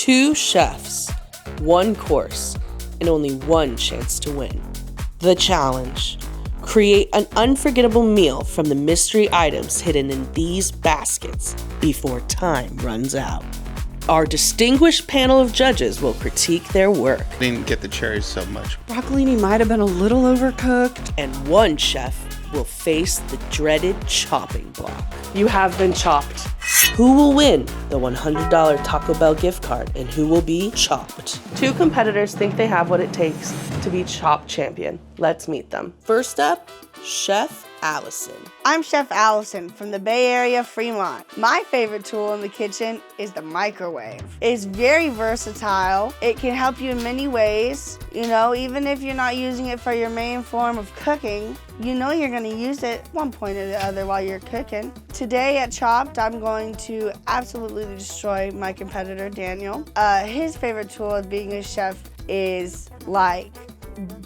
2 chefs, 1 course, and only 1 chance to win. The challenge: create an unforgettable meal from the mystery items hidden in these baskets before time runs out. Our distinguished panel of judges will critique their work. I didn't get the cherries so much. Broccolini might have been a little overcooked. And 1 chef will face the dreaded chopping block. You have been chopped. Who will win the $100 Taco Bell gift card and who will be chopped? 2 competitors think they have what it takes to be Chop Champion. Let's meet them. First up, Chef Allison. I'm Chef Allison from the Bay Area, Fremont. My favorite tool in the kitchen is the microwave. It's very versatile. It can help you in many ways. You know, even if you're not using it for your main form of cooking, you know you're gonna use it at one point or the other while you're cooking. Today at Chopped, I'm going to absolutely destroy my competitor, Daniel. His favorite tool of being a chef is like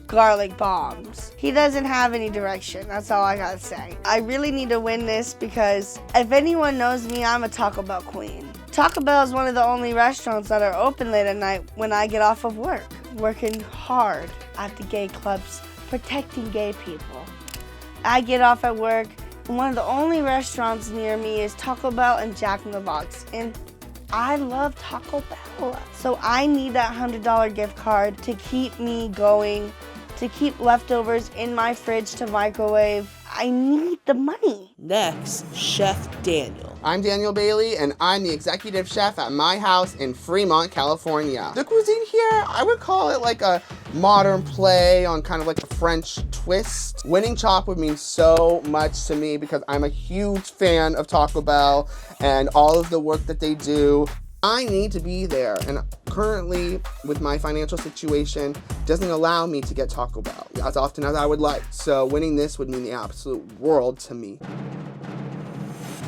garlic bombs. He doesn't have any direction, that's all I gotta say. I really need to win this because if anyone knows me, I'm a Taco Bell queen. Taco Bell is one of the only restaurants that are open late at night when I get off of work, working hard at the gay clubs, protecting gay people. I get off at work, and one of the only restaurants near me is Taco Bell and Jack in the Box, and I love Taco Bell. So I need that $100 gift card to keep me going, to keep leftovers in my fridge to microwave. I need the money. Next, Chef Daniel. I'm Daniel Bailey, and I'm the executive chef at my house in Fremont, California. The cuisine here, I would call it like a modern play on kind of like a French twist. Winning Chop would mean so much to me because I'm a huge fan of Taco Bell and all of the work that they do. I need to be there, and currently, with my financial situation, doesn't allow me to get Taco Bell as often as I would like. So winning this would mean the absolute world to me.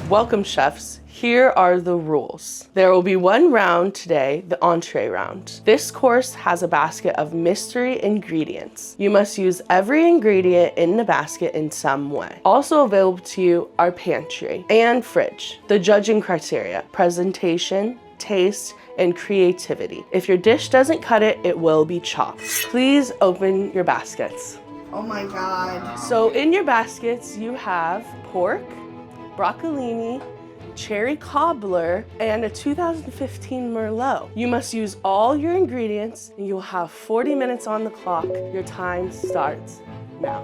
Welcome, chefs. Here are the rules. There will be 1 round today, the entree round. This course has a basket of mystery ingredients. You must use every ingredient in the basket in some way. Also available to you are pantry and fridge. The judging criteria: presentation, taste, and creativity. If your dish doesn't cut it, it will be chopped. Please open your baskets. Oh my God. So in your baskets, you have pork, broccolini, cherry cobbler, and a 2015 Merlot. You must use all your ingredients, and you'll have 40 minutes on the clock. Your time starts now.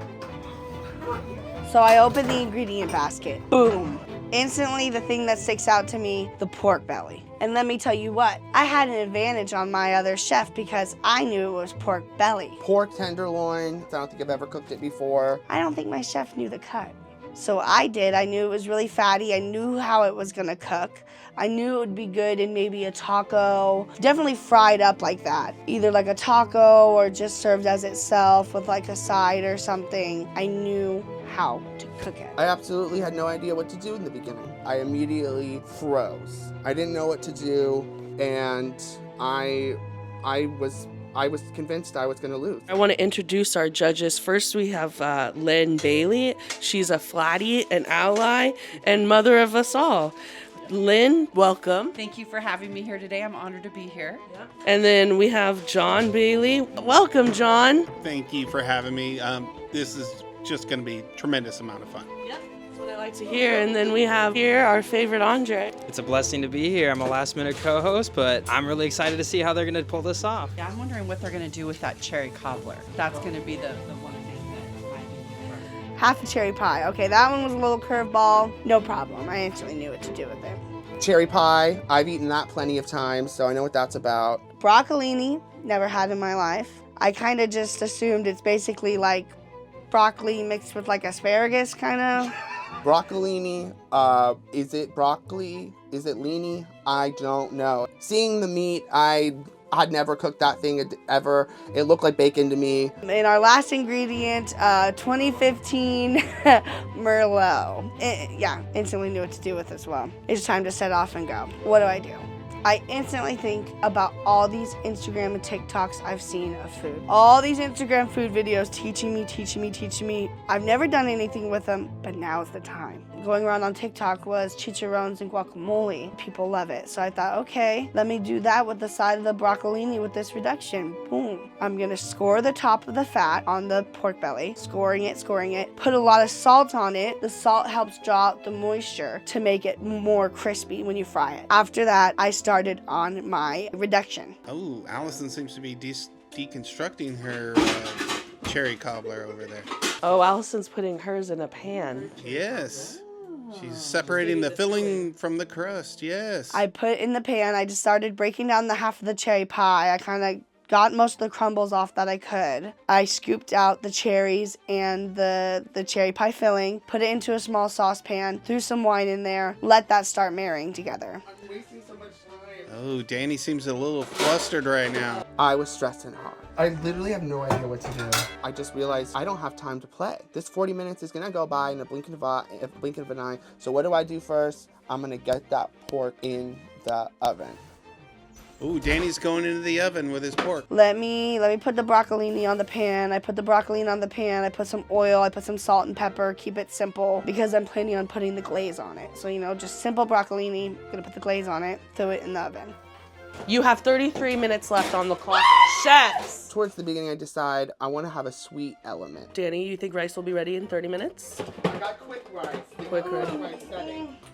So I open the ingredient basket. Boom. Instantly, the thing that sticks out to me, the pork belly. And let me tell you what, I had an advantage on my other chef because I knew it was pork belly. Pork tenderloin, I don't think I've ever cooked it before. I don't think my chef knew the cut. So I did. I knew it was really fatty. I knew how it was gonna cook. I knew it would be good in maybe a taco. Definitely fried up like that. Either like a taco or just served as itself with like a side or something. I knew how to cook it. I absolutely had no idea what to do in the beginning. I immediately froze. I didn't know what to do, and I was convinced I was gonna lose. I want to introduce our judges. First, we have Lynn Bailey. She's a flattie, an ally, and mother of us all. Lynn, welcome. Thank you for having me here today. I'm honored to be here. And then we have John Bailey. Welcome, John. Thank you for having me. This is just going to be a tremendous amount of fun. Yep, that's what I like to hear. And then we have here our favorite Andre. It's a blessing to be here. I'm a last-minute co-host, but I'm really excited to see how they're going to pull this off. Yeah, I'm wondering what they're going to do with that cherry cobbler. That's going to be the one thing that I think. Half a cherry pie. Okay, that one was a little curveball. No problem. I instantly knew what to do with it. Cherry pie, I've eaten that plenty of times, so I know what that's about. Broccolini, never had in my life. I kind of just assumed it's basically like broccoli mixed with like asparagus, kind of. Broccolini, is it broccoli? Is it leany? I don't know. Seeing the meat, I had never cooked that thing ever. It looked like bacon to me. And our last ingredient, 2015 Merlot. Yeah, instantly knew what to do with as well. It's time to set off and go. What do I do? I instantly think about all these Instagram and TikToks I've seen of food. All these Instagram food videos teaching me. I've never done anything with them, but now is the time. Going around on TikTok was chicharrones and guacamole. People love it. So I thought, okay, let me do that with the side of the broccolini with this reduction. Boom. I'm gonna score the top of the fat on the pork belly, scoring it, put a lot of salt on it. The salt helps draw out the moisture to make it more crispy when you fry it. After that, I started on my reduction. Oh, Allison seems to be deconstructing her cherry cobbler over there. Oh, Allison's putting hers in a pan. Yes. She's separating the filling from the crust. Yes. I put it in the pan. I just started breaking down the half of the cherry pie. I kind of got most of the crumbles off that I could. I scooped out the cherries and the cherry pie filling, put it into a small saucepan, threw some wine in there, let that start marrying together. I'm wasting so much time. Oh, Danny seems a little flustered right now. I was stressing hard. I literally have no idea what to do. I just realized I don't have time to play. This 40 minutes is gonna go by in a blink of an eye. So what do I do first? I'm gonna get that pork in the oven. Ooh, Danny's going into the oven with his pork. Let me put the broccolini on the pan. I put the broccolini on the pan. I put some oil. I put some salt and pepper. Keep it simple because I'm planning on putting the glaze on it. So, just simple broccolini. I'm gonna put the glaze on it. Throw it in the oven. You have 33 minutes left on the clock. Chefs! Towards the beginning, I decide I want to have a sweet element. Danny, you think rice will be ready in 30 minutes? I got quick rice. Quick rice.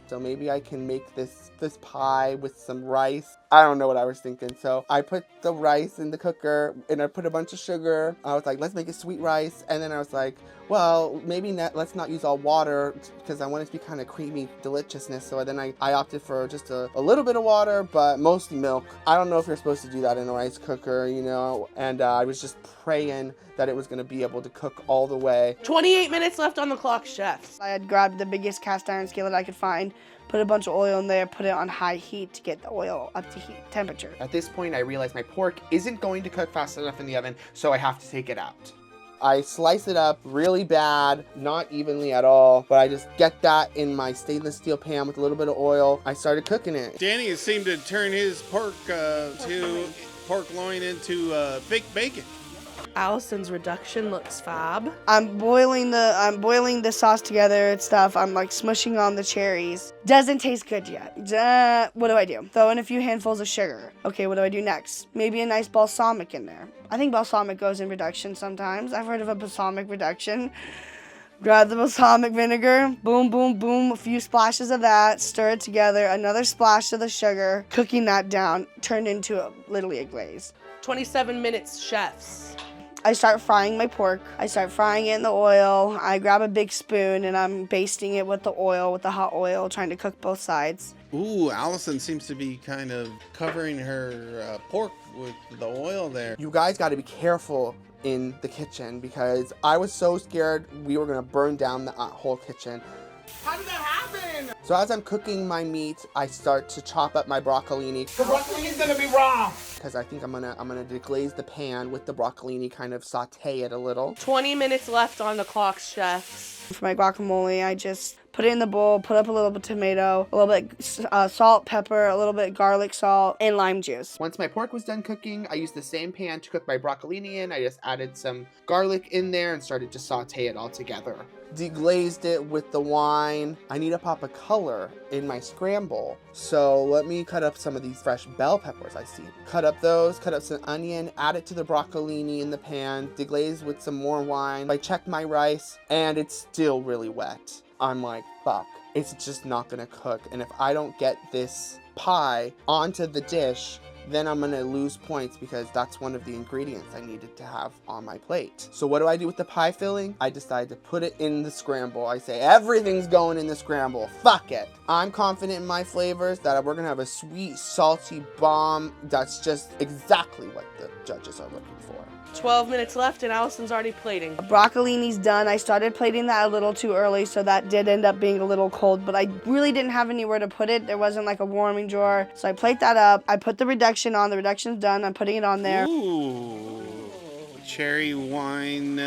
So maybe I can make this pie with some rice. I don't know what I was thinking. So I put the rice in the cooker and I put a bunch of sugar. I was like, let's make it sweet rice. And then I was like, well, maybe let's not use all water because I want it to be kind of creamy deliciousness. So then I opted for just a little bit of water, but mostly milk. I don't know if you're supposed to do that in a rice cooker, and I was just praying that it was going to be able to cook all the way. 28 minutes left on the clock, chefs. I had grabbed the biggest cast iron skillet I could find, put a bunch of oil in there, put it on high heat to get the oil up to heat temperature. At this point, I realized my pork isn't going to cook fast enough in the oven, so I have to take it out. I slice it up really bad, not evenly at all, but I just get that in my stainless steel pan with a little bit of oil. I started cooking it. Danny has seemed to turn his pork loin into fake bacon. Allison's reduction looks fab. I'm boiling the sauce together and stuff. I'm like smushing on the cherries. Doesn't taste good yet. What do I do? Throw in a few handfuls of sugar. Okay, what do I do next? Maybe a nice balsamic in there. I think balsamic goes in reduction sometimes. I've heard of a balsamic reduction. Grab the balsamic vinegar, boom, boom, boom, a few splashes of that, stir it together, another splash of the sugar, cooking that down, turned into literally a glaze. 27 minutes, chefs. I start frying my pork. I start frying it in the oil. I grab a big spoon and I'm basting it with the oil, with the hot oil, trying to cook both sides. Ooh, Allison seems to be kind of covering her pork with the oil there. You guys got to be careful in the kitchen because I was so scared we were gonna burn down the whole kitchen. How did that happen? So as I'm cooking my meat, I start to chop up my broccolini. The broccolini's gonna be raw! Because I think I'm gonna deglaze the pan with the broccolini, kind of saute it a little. 20 minutes left on the clock, chefs. For my guacamole, I just put it in the bowl, put up a little bit of tomato, a little bit salt, pepper, a little bit garlic salt, and lime juice. Once my pork was done cooking, I used the same pan to cook my broccolini in. I just added some garlic in there and started to saute it all together. Deglazed it with the wine. I need to pop a color in my scramble. So let me cut up some of these fresh bell peppers I see. Cut up those, cut up some onion, add it to the broccolini in the pan, deglaze with some more wine. I checked my rice and it's still really wet. I'm like, fuck, it's just not gonna cook. And if I don't get this pie onto the dish, then I'm gonna lose points because that's one of the ingredients I needed to have on my plate. So what do I do with the pie filling? I decide to put it in the scramble. I say, everything's going in the scramble. Fuck it. I'm confident in my flavors that we're gonna have a sweet, salty bomb that's just exactly what the judges are looking for. 12 minutes left and Allison's already plating. Broccolini's done. I started plating that a little too early, so that did end up being a little cold, but I really didn't have anywhere to put it. There wasn't like a warming drawer. So I plate that up. I put the reduction on. The reduction's done. I'm putting it on there. Ooh, cherry wine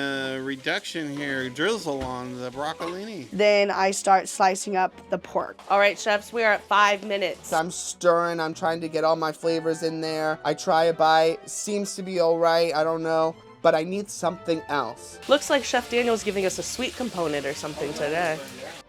reduction here, drizzle on the broccolini. Then I start slicing up the pork. All right, chefs, we are at 5 minutes. So I'm stirring, I'm trying to get all my flavors in there. I try a bite, seems to be all right, I don't know, but I need something else. Looks like Chef Daniel's giving us a sweet component or something today.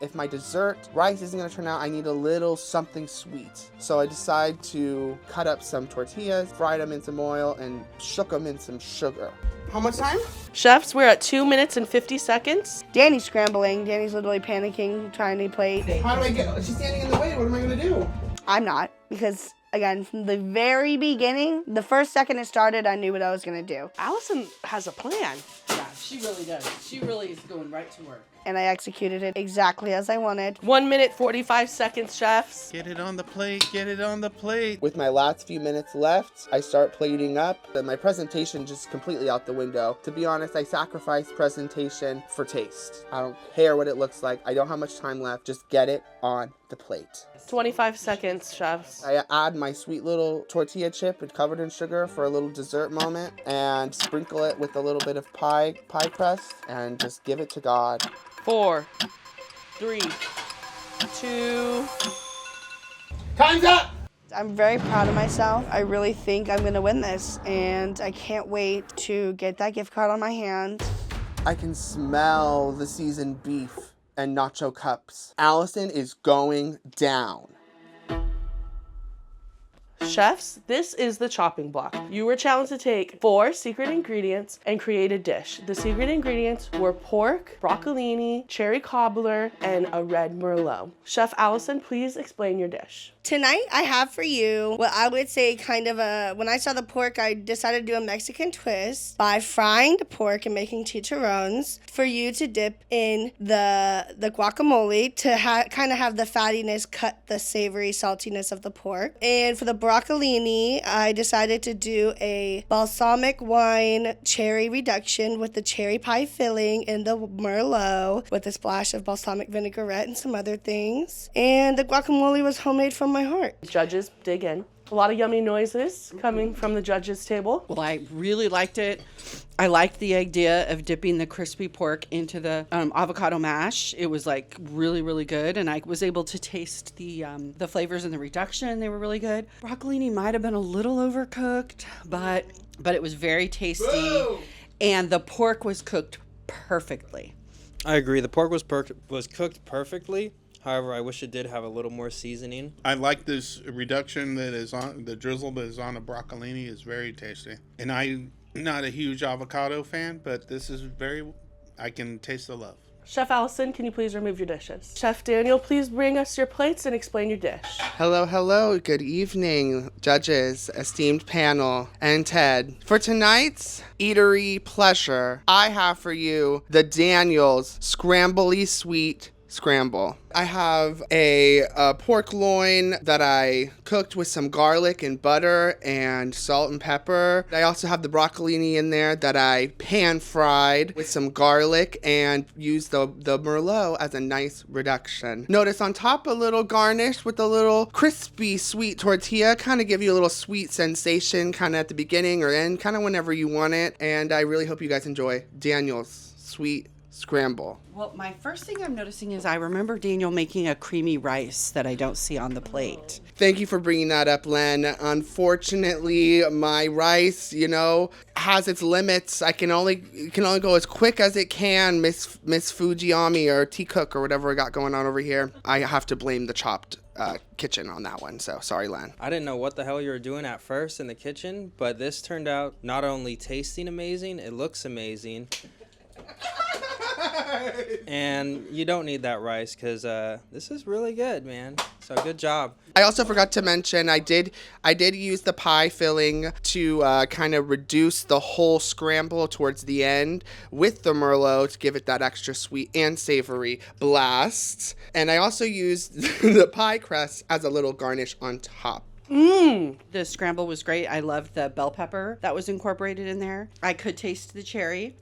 If my dessert rice isn't gonna turn out, I need a little something sweet. So I decide to cut up some tortillas, fried them in some oil, and shook them in some sugar. How much time? Chefs, we're at 2 minutes and 50 seconds. Danny's scrambling. Danny's literally panicking, trying to plate. How do I get, she's standing in the way, what am I gonna do? I'm not, because again, from the very beginning, the first second it started, I knew what I was gonna do. Allison has a plan. Yeah, she really does. She really is going right to work. And I executed it exactly as I wanted. 1 minute, 45 seconds, chefs. Get it on the plate, get it on the plate. With my last few minutes left, I start plating up, and my presentation just completely out the window. To be honest, I sacrifice presentation for taste. I don't care what it looks like. I don't have much time left. Just get it on the plate. 25 seconds, chefs. I add my sweet little tortilla chip covered in sugar for a little dessert moment, and sprinkle it with a little bit of pie crust, and just give it to God. 4, 3, 2. Time's up! I'm very proud of myself. I really think I'm gonna win this, and I can't wait to get that gift card on my hand. I can smell the seasoned beef and nacho cups. Allison is going down. Chefs, this is the chopping block. You were challenged to take 4 secret ingredients and create a dish. The secret ingredients were pork, broccolini, cherry cobbler, and a red merlot. Chef Allison, please explain your dish. Tonight, I have for you what I would say kind of when I saw the pork, I decided to do a Mexican twist by frying the pork and making chicharrones for you to dip in the guacamole to kind of have the fattiness cut the savory saltiness of the pork. And for the broccolini, I decided to do a balsamic wine cherry reduction with the cherry pie filling and the merlot with a splash of balsamic vinaigrette and some other things. And the guacamole was homemade from my heart. Judges, dig in. A lot of yummy noises coming from the judges' table. Well, I really liked it. I liked the idea of dipping the crispy pork into the avocado mash. It was like really, really good, and I was able to taste the flavors in the reduction. They were really good. Broccolini might have been a little overcooked, but it was very tasty. Whoa! And the pork was cooked perfectly. I agree. The pork was cooked perfectly. However, I wish it did have a little more seasoning. I like this reduction that is on, the drizzle that is on the broccolini is very tasty. And I'm not a huge avocado fan, but this is I can taste the love. Chef Allison, can you please remove your dishes? Chef Daniel, please bring us your plates and explain your dish. Hello, hello. Good evening, judges, esteemed panel, and Ted. For tonight's eatery pleasure, I have for you the Daniel's Scrambly Sweet Scramble. I have a pork loin that I cooked with some garlic and butter and salt and pepper. I also have the broccolini in there that I pan fried with some garlic and used the merlot as a nice reduction. Notice on top a little garnish with a little crispy sweet tortilla, kind of give you a little sweet sensation kind of at the beginning or end, kind of whenever you want it. And I really hope you guys enjoy Daniel's Sweet Scramble. Well, my first thing I'm noticing is I remember Daniel making a creamy rice that I don't see on the plate. Thank you for bringing that up, Len. Unfortunately, my rice, has its limits. It can only go as quick as it can, Miss Fujiyami or T-Cook or whatever we got going on over here. I have to blame the chopped kitchen on that one, so sorry, Len. I didn't know what the hell you were doing at first in the kitchen, but this turned out not only tasting amazing, it looks amazing. And you don't need that rice because this is really good, man. So good job. I also forgot to mention I did use the pie filling to kind of reduce the whole scramble towards the end with the merlot to give it that extra sweet and savory blast. And I also used the pie crust as a little garnish on top. The scramble was great. I loved the bell pepper that was incorporated in there. I could taste the cherry.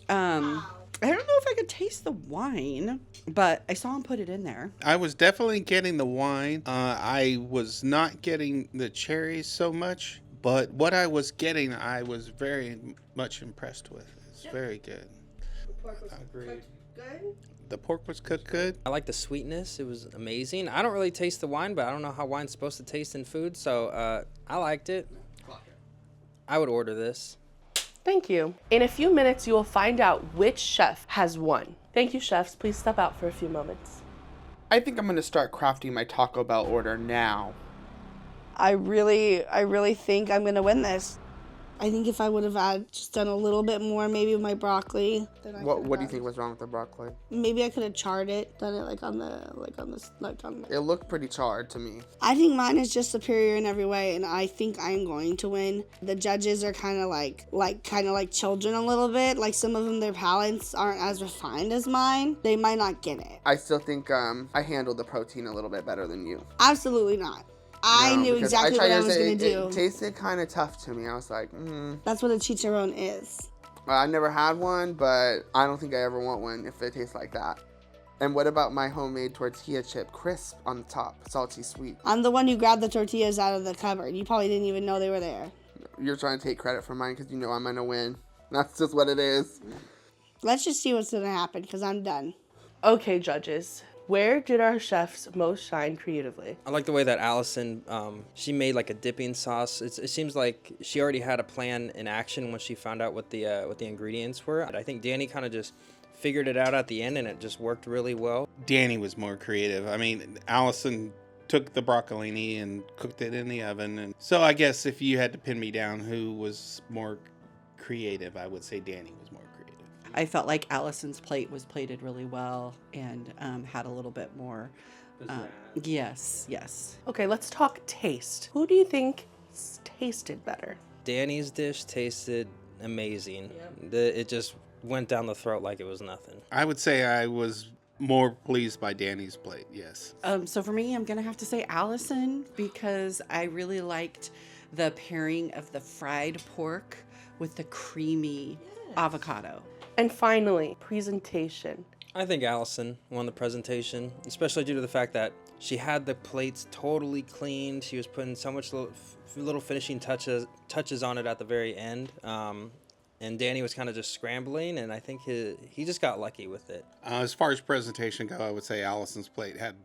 I don't know if I could taste the wine, but I saw him put it in there. I was definitely getting the wine. I was not getting the cherries so much, but what I was getting, I was very much impressed with. was very good. Agreed. Good. The pork was cooked good. I like the sweetness. It was amazing. I don't really taste the wine, but I don't know how wine's supposed to taste in food, so I liked it. I would order this. Thank you. In a few minutes, you will find out which chef has won. Thank you, chefs. Please step out for a few moments. I think I'm gonna start crafting my Taco Bell order now. I really think I'm gonna win this. I think if I would have just done a little bit more, maybe with my broccoli. Then What do you think was wrong with the broccoli? Maybe I could have charred it, done it like on the. It looked pretty charred to me. I think mine is just superior in every way, and I think I'm going to win. The judges are kind of like children a little bit. Like some of them, their palates aren't as refined as mine. They might not get it. I still think I handled the protein a little bit better than you. Absolutely not. I knew because exactly what I was going to do. It tasted kind of tough to me. I was like, That's what a chicharron is. I never had one, but I don't think I ever want one if it tastes like that. And what about my homemade tortilla chip, crisp on the top, salty sweet? I'm the one who grabbed the tortillas out of the cupboard. You probably didn't even know they were there. You're trying to take credit for mine because you know I'm going to win. That's just what it is. Let's just see what's going to happen because I'm done. Okay, judges. Where did our chefs most shine creatively? I like the way that Allison, she made like a dipping sauce. It seems like she already had a plan in action when she found out what the ingredients were. I think Danny kind of just figured it out at the end, and it just worked really well. Danny was more creative. I mean, Allison took the broccolini and cooked it in the oven. And so I guess if you had to pin me down who was more creative, I would say Danny was more creative. I felt like Allison's plate was plated really well and had a little bit more. Yes. Okay, let's talk taste. Who do you think tasted better? Danny's dish tasted amazing. It just went down the throat like it was nothing. I would say I was more pleased by Danny's plate, yes. So for me, I'm going to have to say Allison because I really liked the pairing of the fried pork with the creamy avocado. And finally, presentation. I think Allison won the presentation, especially due to the fact that she had the plates totally clean. She was putting so much little finishing touches on it at the very end. And Danny was kind of just scrambling, and I think he just got lucky with it. As far as presentation go, I would say Allison's plate had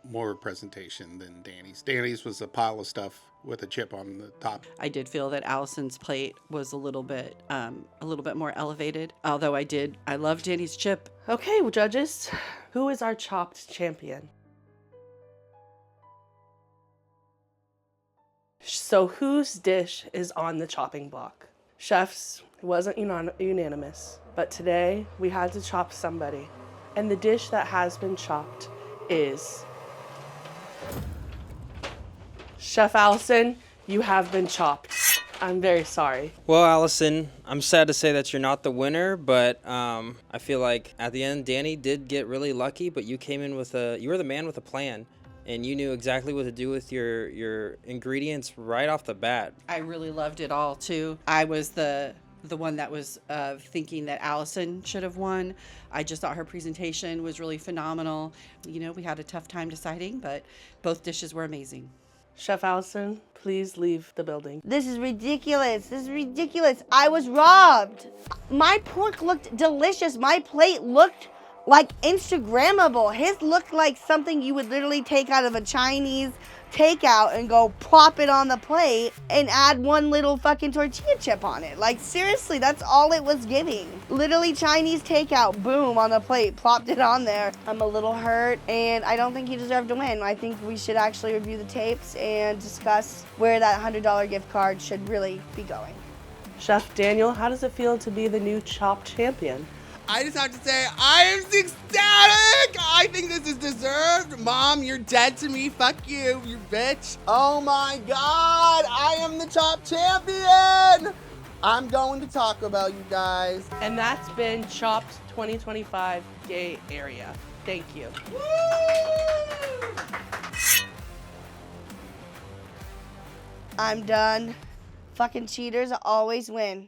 more presentation than Danny's. Danny's was a pile of stuff with a chip on the top. I did feel that Allison's plate was a little bit more elevated. Although I love Danny's chip. Okay, well, judges, who is our chopped champion? So whose dish is on the chopping block? Chefs, it wasn't unanimous, but today we had to chop somebody. And the dish that has been chopped is... Chef Allison, you have been chopped. I'm very sorry. Well, Allison, I'm sad to say that you're not the winner, but I feel like at the end, Danny did get really lucky, but you came in you were the man with a plan, and you knew exactly what to do with your ingredients right off the bat. I really loved it all too. I was the one that was thinking that Allison should have won. I just thought her presentation was really phenomenal. You know, we had a tough time deciding, but both dishes were amazing. Chef Allison, please leave the building. This is ridiculous. I was robbed. My pork looked delicious. My plate looked like Instagrammable. His looked like something you would literally take out of a Chinese takeout and go plop it on the plate and add one little fucking tortilla chip on it. Like seriously, that's all it was giving. Literally Chinese takeout, boom, on the plate, plopped it on there. I'm a little hurt and I don't think he deserved to win. I think we should actually review the tapes and discuss where that $100 gift card should really be going. Chef Daniel, how does it feel to be the new chopped champion? I just have to say, I am ecstatic! I think this is deserved. Mom, you're dead to me. Fuck you, you bitch. Oh my God, I am the top champion! I'm going to Taco Bell, you guys. And that's been Chopped 2025 Gay Area. Thank you. Woo! I'm done. Fucking cheaters always win.